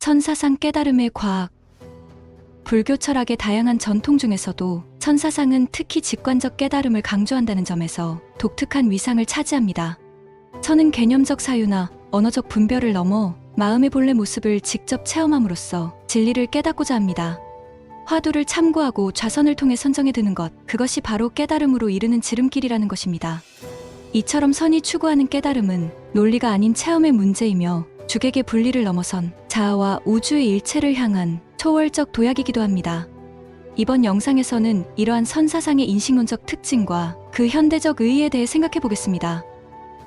천사상 깨달음의 과학. 불교 철학의 다양한 전통 중에서도 천사상은 특히 직관적 깨달음을 강조한다는 점에서 독특한 위상을 차지합니다. 천은 개념적 사유나 언어적 분별을 넘어 마음의 본래 모습을 직접 체험함으로써 진리를 깨닫고자 합니다. 화두를 참고하고 좌선을 통해 선정해 드는 것, 그것이 바로 깨달음으로 이르는 지름길이라는 것입니다. 이처럼 선이 추구하는 깨달음은 논리가 아닌 체험의 문제이며 주객의 분리를 넘어선 자아와 우주의 일체를 향한 초월적 도약이기도 합니다. 이번 영상에서는 이러한 선사상의 인식론적 특징과 그 현대적 의의에 대해 생각해 보겠습니다.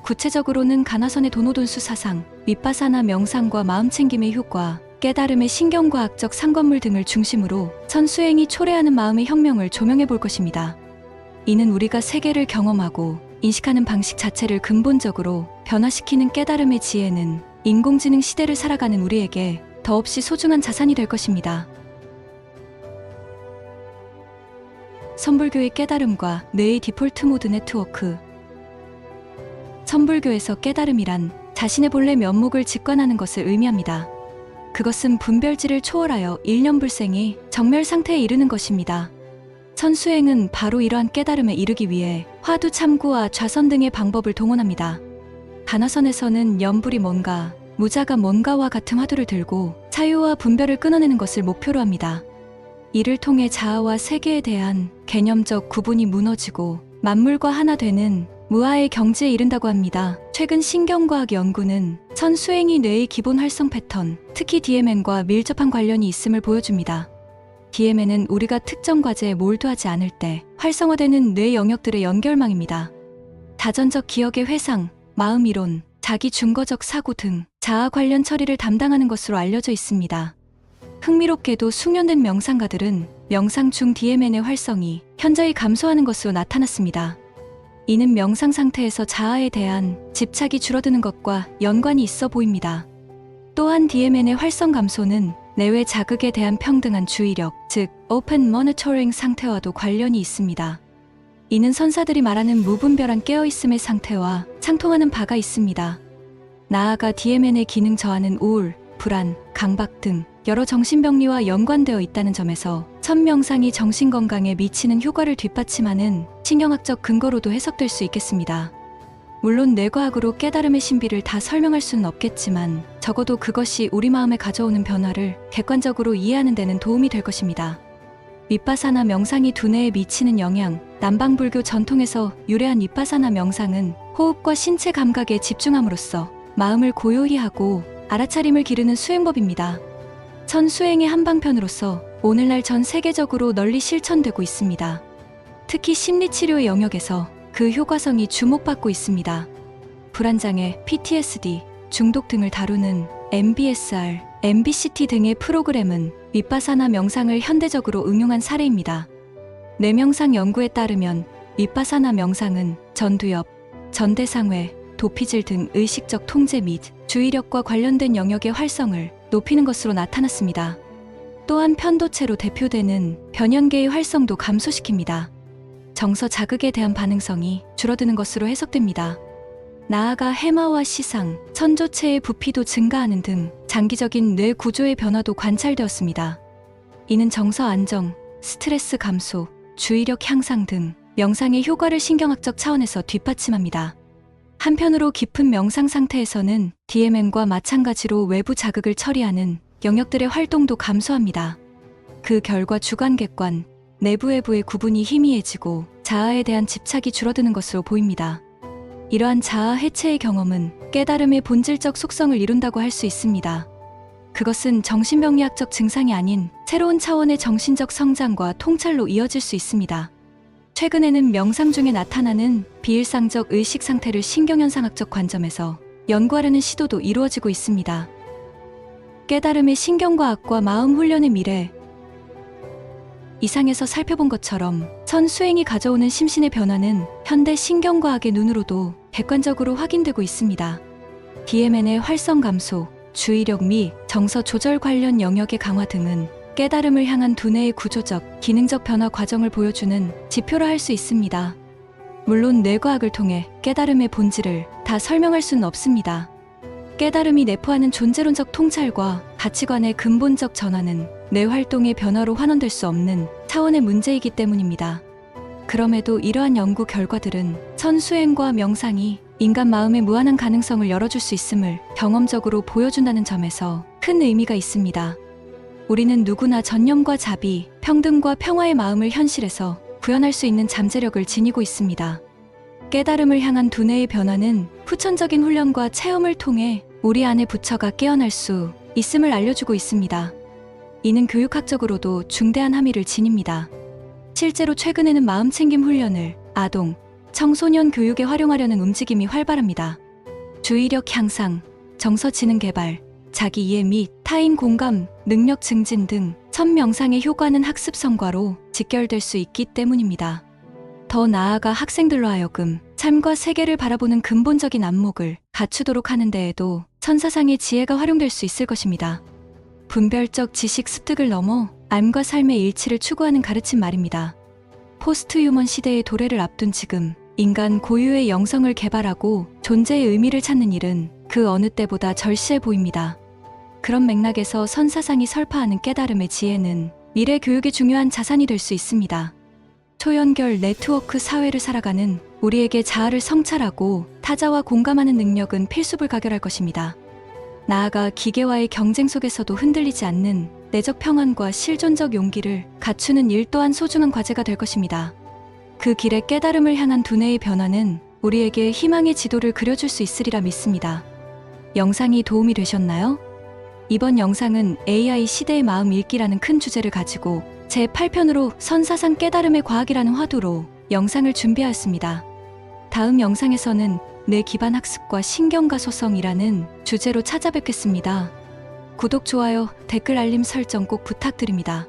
구체적으로는 가나선의 도노돈수 사상, 윗바사나 명상과 마음챙김의 효과, 깨달음의 신경과학적 상관물 등을 중심으로 천수행이 초래하는 마음의 혁명을 조명해 볼 것입니다. 이는 우리가 세계를 경험하고 인식하는 방식 자체를 근본적으로 변화시키는 깨달음의 지혜는 인공지능 시대를 살아가는 우리에게 더없이 소중한 자산이 될 것입니다. 선불교의 깨달음과 뇌의 디폴트 모드 네트워크. 선불교에서 깨달음이란 자신의 본래 면목을 직관하는 것을 의미합니다. 그것은 분별지를 초월하여 일념불생이 정멸 상태에 이르는 것입니다. 천수행은 바로 이러한 깨달음에 이르기 위해 화두 참고와 좌선 등의 방법을 동원합니다. 가나선에서는 염불이 뭔가, 무자가 뭔가와 같은 화두를 들고 사유와 분별을 끊어내는 것을 목표로 합니다. 이를 통해 자아와 세계에 대한 개념적 구분이 무너지고 만물과 하나 되는 무아의 경지에 이른다고 합니다. 최근 신경과학 연구는 천수행이 뇌의 기본 활성 패턴, 특히 DMN과 밀접한 관련이 있음을 보여줍니다. DMN은 우리가 특정 과제에 몰두하지 않을 때 활성화되는 뇌 영역들의 연결망입니다. 다전적 기억의 회상, 마음이론, 자기 중거적 사고 등 자아 관련 처리를 담당하는 것으로 알려져 있습니다. 흥미롭게도 숙련된 명상가들은 명상 중 DMN의 활성이 현저히 감소하는 것으로 나타났습니다. 이는 명상 상태에서 자아에 대한 집착이 줄어드는 것과 연관이 있어 보입니다. 또한 DMN의 활성 감소는 내외 자극에 대한 평등한 주의력, 즉 Open Monitoring 상태와도 관련이 있습니다. 이는 선사들이 말하는 무분별한 깨어있음의 상태와 상통하는 바가 있습니다. 나아가 DMN의 기능 저하는 우울, 불안, 강박 등 여러 정신병리와 연관되어 있다는 점에서 천명상이 정신건강에 미치는 효과를 뒷받침하는 신경학적 근거로도 해석될 수 있겠습니다. 물론 뇌과학으로 깨달음의 신비를 다 설명할 수는 없겠지만 적어도 그것이 우리 마음에 가져오는 변화를 객관적으로 이해하는 데는 도움이 될 것입니다. 윗바사나 명상이 두뇌에 미치는 영향. 남방불교 전통에서 유래한 윗바사나 명상은 호흡과 신체 감각에 집중함으로써 마음을 고요히 하고 알아차림을 기르는 수행법입니다. 천수행의 한방편으로서 오늘날 전 세계적으로 널리 실천되고 있습니다. 특히 심리치료의 영역에서 그 효과성이 주목받고 있습니다. 불안장애, PTSD, 중독 등을 다루는 MBSR, MBCT 등의 프로그램은 윗바사나 명상을 현대적으로 응용한 사례입니다. 뇌명상 연구에 따르면 윗바사나 명상은 전두엽, 전대상회, 도피질 등 의식적 통제 및 주의력과 관련된 영역의 활성을 높이는 것으로 나타났습니다. 또한 편도체로 대표되는 변연계의 활성도 감소시킵니다. 정서 자극에 대한 반응성이 줄어드는 것으로 해석됩니다. 나아가 해마와 시상, 천조체의 부피도 증가하는 등 장기적인 뇌 구조의 변화도 관찰되었습니다. 이는 정서 안정, 스트레스 감소, 주의력 향상 등 명상의 효과를 신경학적 차원에서 뒷받침합니다. 한편으로 깊은 명상 상태에서는 DMN과 마찬가지로 외부 자극을 처리하는 영역들의 활동도 감소합니다. 그 결과 주관객관, 내부외부의 구분이 희미해지고 자아에 대한 집착이 줄어드는 것으로 보입니다. 이러한 자아 해체의 경험은 깨달음의 본질적 속성을 이룬다고 할 수 있습니다. 그것은 정신병리학적 증상이 아닌 새로운 차원의 정신적 성장과 통찰로 이어질 수 있습니다. 최근에는 명상 중에 나타나는 비일상적 의식 상태를 신경현상학적 관점에서 연구하려는 시도도 이루어지고 있습니다. 깨달음의 신경과학과 마음 훈련의 미래. 이상에서 살펴본 것처럼 천수행이 가져오는 심신의 변화는 현대 신경과학의 눈으로도 객관적으로 확인되고 있습니다. DMN의 활성 감소, 주의력 및 정서 조절 관련 영역의 강화 등은 깨달음을 향한 두뇌의 구조적, 기능적 변화 과정을 보여주는 지표라 할 수 있습니다. 물론 뇌과학을 통해 깨달음의 본질을 다 설명할 수는 없습니다. 깨달음이 내포하는 존재론적 통찰과 가치관의 근본적 전환은 뇌 활동의 변화로 환원될 수 없는 차원의 문제이기 때문입니다. 그럼에도 이러한 연구 결과들은 선수행과 명상이 인간 마음의 무한한 가능성을 열어줄 수 있음을 경험적으로 보여준다는 점에서 큰 의미가 있습니다. 우리는 누구나 전념과 자비, 평등과 평화의 마음을 현실에서 구현할 수 있는 잠재력을 지니고 있습니다. 깨달음을 향한 두뇌의 변화는 후천적인 훈련과 체험을 통해 우리 안의 부처가 깨어날 수 있음을 알려주고 있습니다. 이는 교육학적으로도 중대한 함의를 지닙니다. 실제로 최근에는 마음챙김 훈련을 아동, 청소년 교육에 활용하려는 움직임이 활발합니다. 주의력 향상, 정서 지능 개발, 자기 이해 및 타인 공감, 능력 증진 등 첫 명상의 효과는 학습 성과로 직결될 수 있기 때문입니다. 더 나아가 학생들로 하여금 삶과 세계를 바라보는 근본적인 안목을 갖추도록 하는 데에도 천사상의 지혜가 활용될 수 있을 것입니다. 분별적 지식 습득을 넘어 삶과 삶의 일치를 추구하는 가르침 말입니다. 포스트 휴먼 시대의 도래를 앞둔 지금 인간 고유의 영성을 개발하고 존재의 의미를 찾는 일은 그 어느 때보다 절실해 보입니다. 그런 맥락에서 선사상이 설파하는 깨달음의 지혜는 미래 교육의 중요한 자산이 될 수 있습니다. 초연결 네트워크 사회를 살아가는 우리에게 자아를 성찰하고 타자와 공감하는 능력은 필수불가결할 것입니다. 나아가 기계와의 경쟁 속에서도 흔들리지 않는 내적 평안과 실존적 용기를 갖추는 일 또한 소중한 과제가 될 것입니다. 그 길에 깨달음을 향한 두뇌의 변화는 우리에게 희망의 지도를 그려줄 수 있으리라 믿습니다. 영상이 도움이 되셨나요? 이번 영상은 AI 시대의 마음 읽기라는 큰 주제를 가지고 제8편으로 선사상 깨달음의 과학이라는 화두로 영상을 준비하였습니다. 다음 영상에서는 뇌 기반 학습과 신경과 소성이라는 주제로 찾아뵙겠습니다. 구독, 좋아요, 댓글 알림 설정 꼭 부탁드립니다.